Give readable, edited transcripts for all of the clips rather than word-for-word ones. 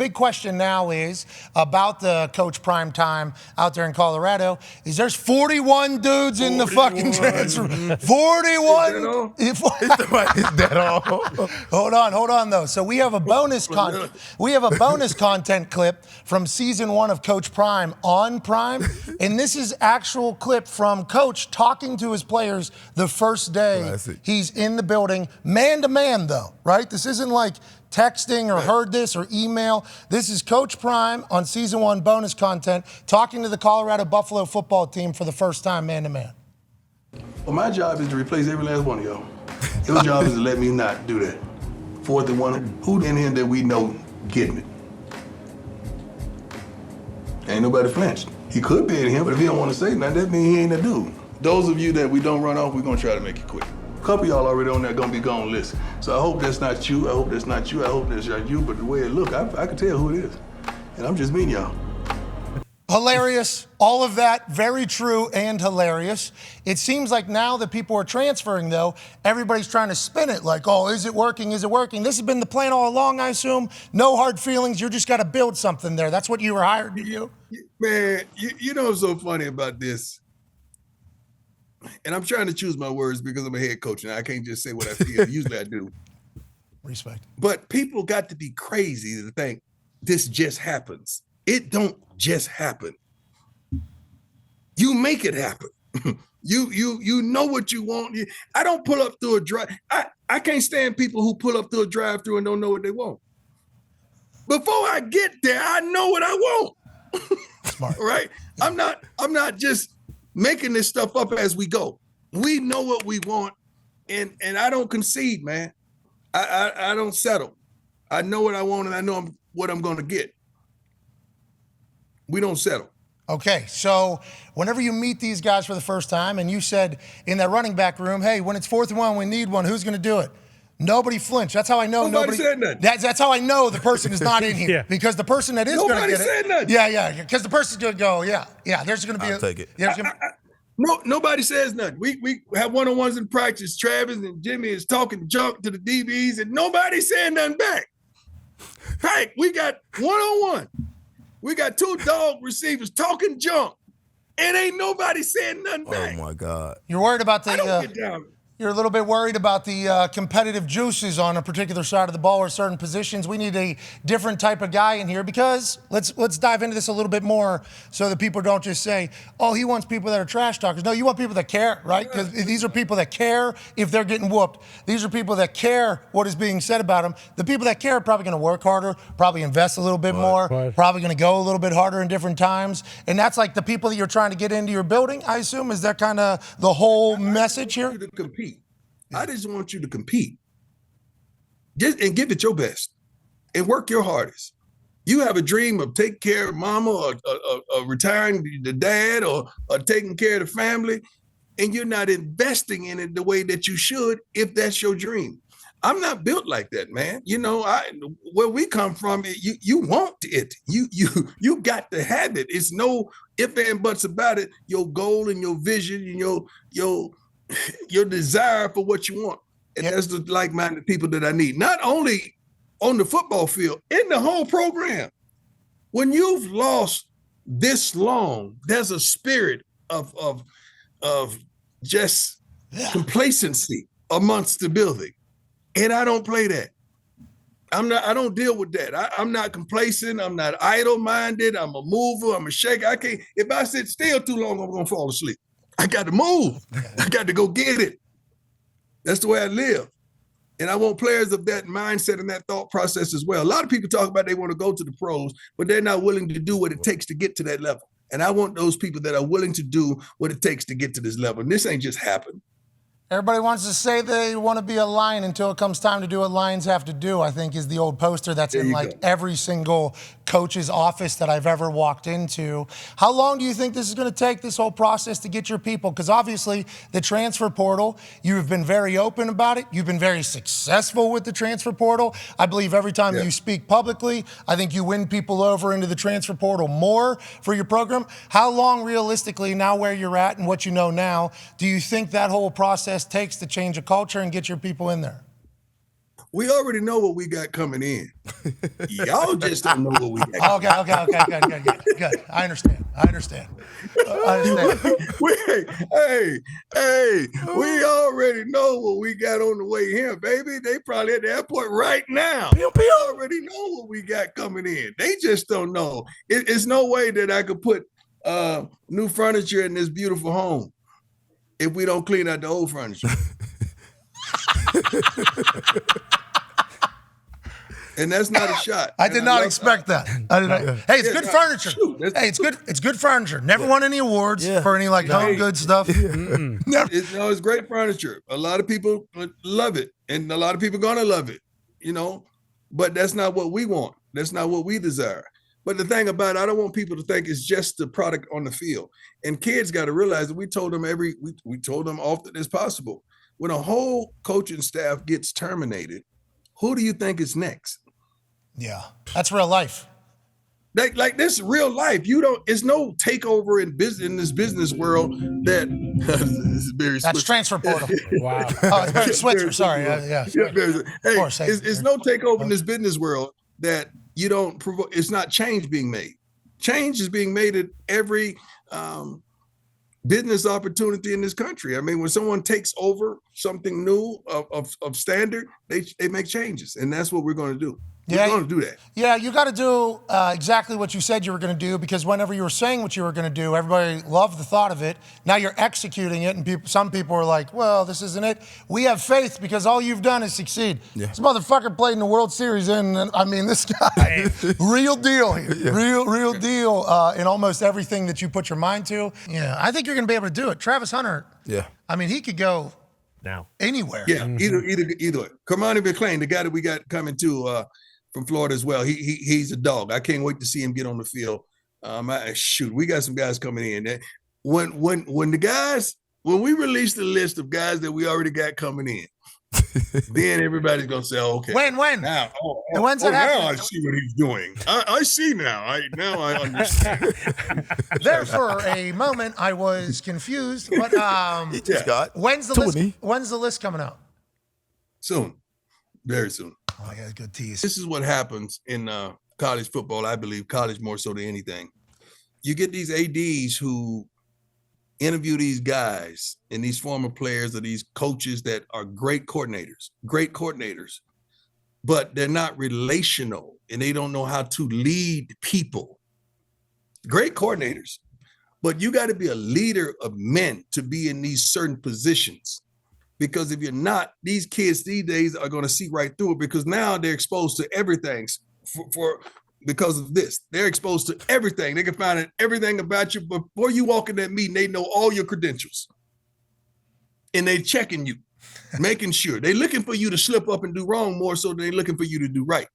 big question now is about the Coach Prime time out there in Colorado is there's 41 dudes in the fucking transfer. 41. Is that all? Hold on though. So we have a bonus content clip from season 1 of Coach Prime on Prime, and this is actual clip from Coach talking to his players the first day he's in the building, man to man though, right? This isn't like texting or heard this or email. This is Coach Prime on season 1 bonus content talking to the Colorado Buffalo football team for the first time man to man. Well, my job is to replace every last one of y'all. Your job is to let me not do that. 4th and 1, who in here that we know getting it? Ain't nobody flinched. He could be in here, but if he don't want to say nothing, that means he ain't a dude. Those of you that we don't run off, we're gonna try to make it quick. A couple of y'all already on there gonna be gone list. So I hope that's not you, I hope that's not you, I hope that's not you, but the way it look, I can tell who it is. And I'm just meeting y'all. Hilarious. All of that, very true and hilarious. It seems like now that people are transferring, though, everybody's trying to spin it like, oh, is it working? Is it working? This has been the plan all along, I assume. No hard feelings. You just got to build something there. That's what you were hired to do. Man, you know what's so funny about this? And I'm trying to choose my words because I'm a head coach and I can't just say what I feel. Usually I do. Respect. But people got to be crazy to think this just happens. It don't just happen. You make it happen. You know what you want. I don't pull up through a drive. I can't stand people who pull up through a drive-through and don't know what they want. Before I get there, I know what I want. Smart. Right? I'm not just making this stuff up as we go. We know what we want, and I don't concede, man. I don't settle. I know what I want, and I know what I'm going to get. We don't settle. Okay, so whenever you meet these guys for the first time, and you said in that running back room, hey, when it's 4th and 1, we need one. Who's going to do it? Nobody flinched. That's how I know nobody said nothing. That's how I know the person is not in here. Yeah. Because the person that is going to get it. Nobody said nothing. Yeah. Because the person's going to go, yeah. There's going to be I'll take it. Nobody says nothing. We have one-on-ones in practice. Travis and Jimmy is talking junk to the DBs, and nobody saying nothing back. Right? We got one-on-one. We got 2 dog receivers talking junk, and ain't nobody saying nothing back. Oh my God! You're worried about the. I don't get down. You're a little bit worried about the competitive juices on a particular side of the ball or certain positions. We need a different type of guy in here because let's dive into this a little bit more so that people don't just say, oh, he wants people that are trash talkers. No, you want people that care, right? Because these are people that care if they're getting whooped. These are people that care what is being said about them. The people that care are probably going to work harder, probably invest a little bit more, probably going to go a little bit harder in different times. And that's like the people that you're trying to get into your building, I assume. Is that kind of the whole message here? To compete. I just want you to compete. And give it your best and work your hardest. You have a dream of taking care of mama or retiring the dad or taking care of the family, and you're not investing in it the way that you should if that's your dream. I'm not built like that, man. You know, where we come from, you want it. You got to have it. It's no ifs and buts about it. Your goal and your vision and your desire for what you want. And that's the like-minded people that I need. Not only on the football field, in the whole program. When you've lost this long, there's a spirit of just complacency amongst the building. And I don't play that. I don't deal with that. I'm not complacent. I'm not idle-minded. I'm a mover. I'm a shaker. If I sit still too long, I'm going to fall asleep. I got to move. I got to go get it. That's the way I live. And I want players of that mindset and that thought process as well. A lot of people talk about they want to go to the pros, but they're not willing to do what it takes to get to that level. And I want those people that are willing to do what it takes to get to this level. And this ain't just happened. Everybody wants to say they want to be a Lion until it comes time to do what Lions have to do, I think is the old poster that's in like every single coach's office that I've ever walked into. How long do you think this is going to take, this whole process, to get your people? Because obviously the transfer portal, you've been very open about it. You've been very successful with the transfer portal. I believe every time you speak publicly, I think you win people over into the transfer portal more for your program. How long realistically, now where you're at and what you know now, do you think that whole process takes to change a culture and get your people in there? We already know what we got coming in. Y'all just don't know what we got. Okay. Good. I understand. We already know what we got on the way here, baby. They probably at the airport right now. We already know what we got coming in. They just don't know. It's no way that I could put new furniture in this beautiful home if we don't clean out the old furniture. And that's not a shot. I did not expect that. Hey, it's good furniture. Hey, it's good furniture. Never won any awards for any home good stuff. It's great furniture. A lot of people love it, and a lot of people gonna love it. But that's not what we want. That's not what we desire. But the thing about it, I don't want people to think it's just the product on the field. And kids got to realize that we told them often as possible. When a whole coaching staff gets terminated, who do you think is next? Yeah, that's real life. Like this is real life. It's no takeover in this business world that this is Barry That's Switzer. transfer portal. Wow. Oh, it's Barry Switzer. Sorry. Yeah. Hey, Of course. it's no takeover in this business world that you don't provoke. It's not change being made. Change is being made at every business opportunity in this country. I mean, when someone takes over something new of standard, they make changes, and that's what we're going to do. We're going to do that. Yeah, you got to do exactly what you said you were going to do, because whenever you were saying what you were going to do, everybody loved the thought of it. Now you're executing it, and some people are like, well, this isn't it. We have faith because all you've done is succeed. Yeah. This motherfucker played in the World Series, and I mean, this guy, real deal here. Yeah. Real deal in almost everything that you put your mind to. Yeah, I think you're going to be able to do it. Travis Hunter, I mean, he could go now anywhere. Yeah, either way. Kamani McLean, the guy that we got coming to from Florida as well. He's a dog. I can't wait to see him get on the field. We got some guys coming in. When we release the list of guys that we already got coming in, then everybody's gonna say, okay. When? Now, when's that happening? Now I see what he's doing. I see now. I understand. There for a moment I was confused, but when's the list coming out? Soon. Very soon. Oh, I got a good tease. This is what happens in college football, I believe, college more so than anything. You get these ADs who interview these guys and these former players or these coaches that are great coordinators, but they're not relational and they don't know how to lead people. Great coordinators, but you got to be a leader of men to be in these certain positions. Because if you're not, these kids these days are going to see right through it, because now they're exposed to everything because of this. They're exposed to everything. They can find out everything about you. Before you walk in that meeting, they know all your credentials. And they're checking you, making sure. They're looking for you to slip up and do wrong more so than they're looking for you to do right.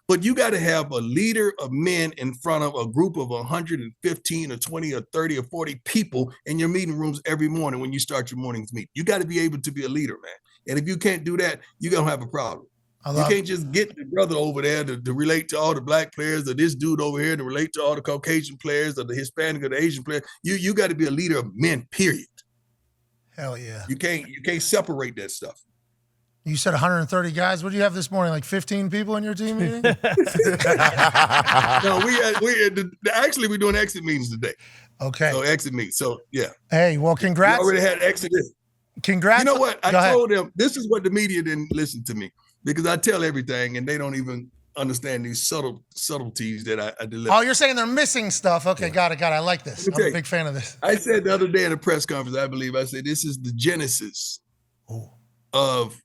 But you got to have a leader of men in front of a group of 115 or 20 or 30 or 40 people in your meeting rooms every morning when you start your morning's meeting. You got to be able to be a leader, man. And if you can't do that, you're going to have a problem. You can't just get the brother over there to relate to all the black players, or this dude over here to relate to all the Caucasian players, or the Hispanic or the Asian players. You got to be a leader of men, period. Hell yeah. You can't separate that stuff. You said 130 guys. What do you have this morning? Like 15 people in your team meeting? No, we're doing exit meetings today. Okay. So exit meetings. So yeah. Hey, well, congrats. We already had exodus. Congrats. You know what? I told them this is what the media didn't listen to me, because I tell everything and they don't even understand these subtleties that I deliver. Oh, you're saying they're missing stuff. Okay, got it. I like this. I'm a big fan of this. I said the other day in a press conference, I said this is the genesis of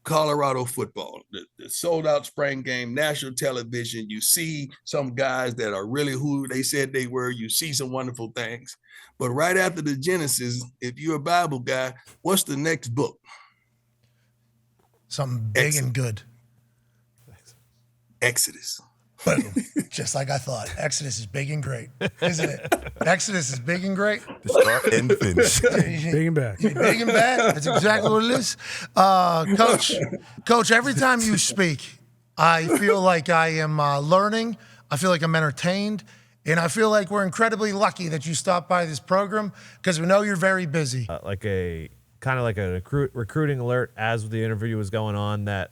Colorado football, the sold out spring game, national television. You see some guys that are really who they said they were. You see some wonderful things. But right after the Genesis, if you're a Bible guy, what's the next book? Something big and good. Exodus. Boom. Just like I thought. Exodus is big and great, isn't it? Exodus is big and great. Start and finish. Big and bad. Big and bad. That's exactly what it is. Coach, every time you speak, I feel like I am learning. I feel like I'm entertained. And I feel like we're incredibly lucky that you stopped by this program, because we know you're very busy. Like a kind of like a recruiting alert as the interview was going on that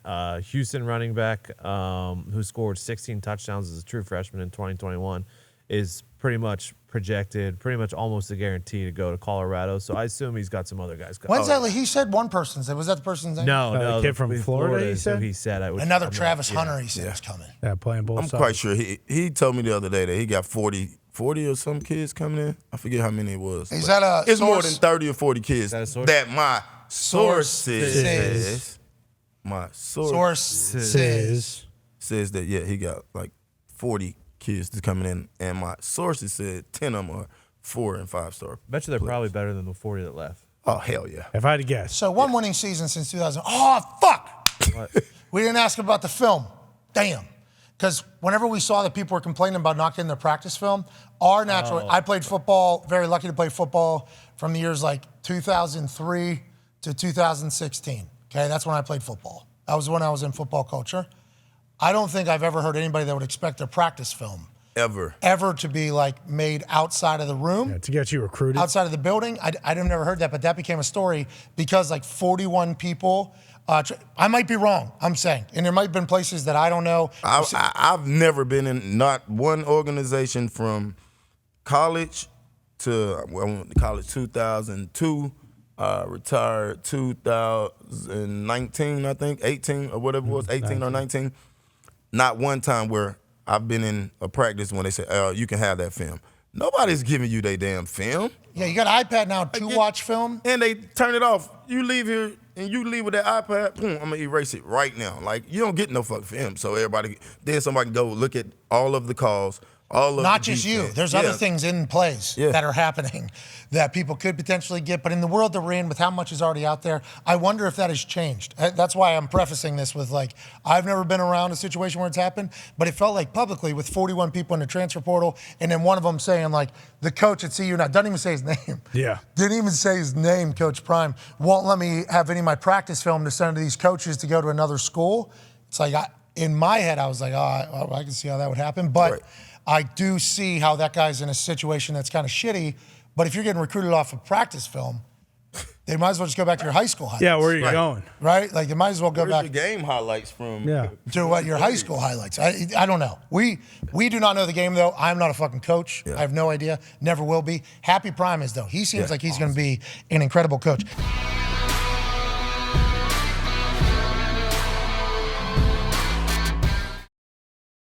Houston running back who scored 16 touchdowns as a true freshman in 2021 is pretty much projected, pretty much almost a guarantee to go to Colorado. So I assume he's got some other guys coming. When's that? He said one person's. Was that the person's name? No, the kid from Florida, he said? So he said I would. Another Travis Hunter, he said, is coming. Yeah, playing both I'm sides. quite sure he told me the other day that he got 40 or some kids coming in. I forget how many it was. Is that a It's more source? than 30 or 40 kids that a source? that my Sources. says. My source says that, yeah, he got like 40 kids that's coming in, and my sources said 10 of them are 4- and 5-star. Bet you they're probably better than the 40 that left. Oh, hell yeah. If I had to guess. So one winning season since 2000. Oh, fuck. We didn't ask about the film. Damn. Because whenever we saw that people were complaining about not getting their practice film, our natural, I played football, very lucky to play football from the years like 2003 to 2016. Okay, that's when I played football. That was when I was in football culture. I don't think I've ever heard anybody that would expect their practice film ever to be like made outside of the room. Yeah, to get you recruited. Outside of the building. I'd never heard that, but that became a story because like 41 people, I might be wrong, I'm saying. And there might have been places that I don't know. I've never been in not one organization from college to, I went to college 2002, retired 2019, I think, 18 or whatever it was, 18 or 19. Not one time where I've been in a practice when they say, you can have that film. Nobody's giving you their damn film. Yeah, you got an iPad now to watch film. And they turn it off. You leave here and you leave with that iPad, boom, I'm gonna erase it right now. Like, you don't get no fucking film. So then somebody can go look at all of the calls, all of Not the just defense. you. There's other things in plays that are happening that people could potentially get. But in the world that we're in, with how much is already out there, I wonder if that has changed. That's why I'm prefacing this with like, I've never been around a situation where it's happened, but it felt like publicly with 41 people in the transfer portal, and then one of them saying like, the coach at CU now doesn't even say his name. Yeah. Didn't even say his name, Coach Prime. Won't let me have any of my practice film to send to these coaches to go to another school. It's like, in my head, I was like, oh, I can see how that would happen. But Right. I do see how that guy's in a situation that's kind of shitty. But if you're getting recruited off of practice film, they might as well just go back to your high school highlights. Yeah, where are you going? Right? Like, they might as well go Where's back your game highlights from? Yeah. to what your high school highlights. I don't know. We do not know the game, though. I'm not a fucking coach. Yeah. I have no idea. Never will be. Happy Prime is, though. He seems like he's going to be an incredible coach.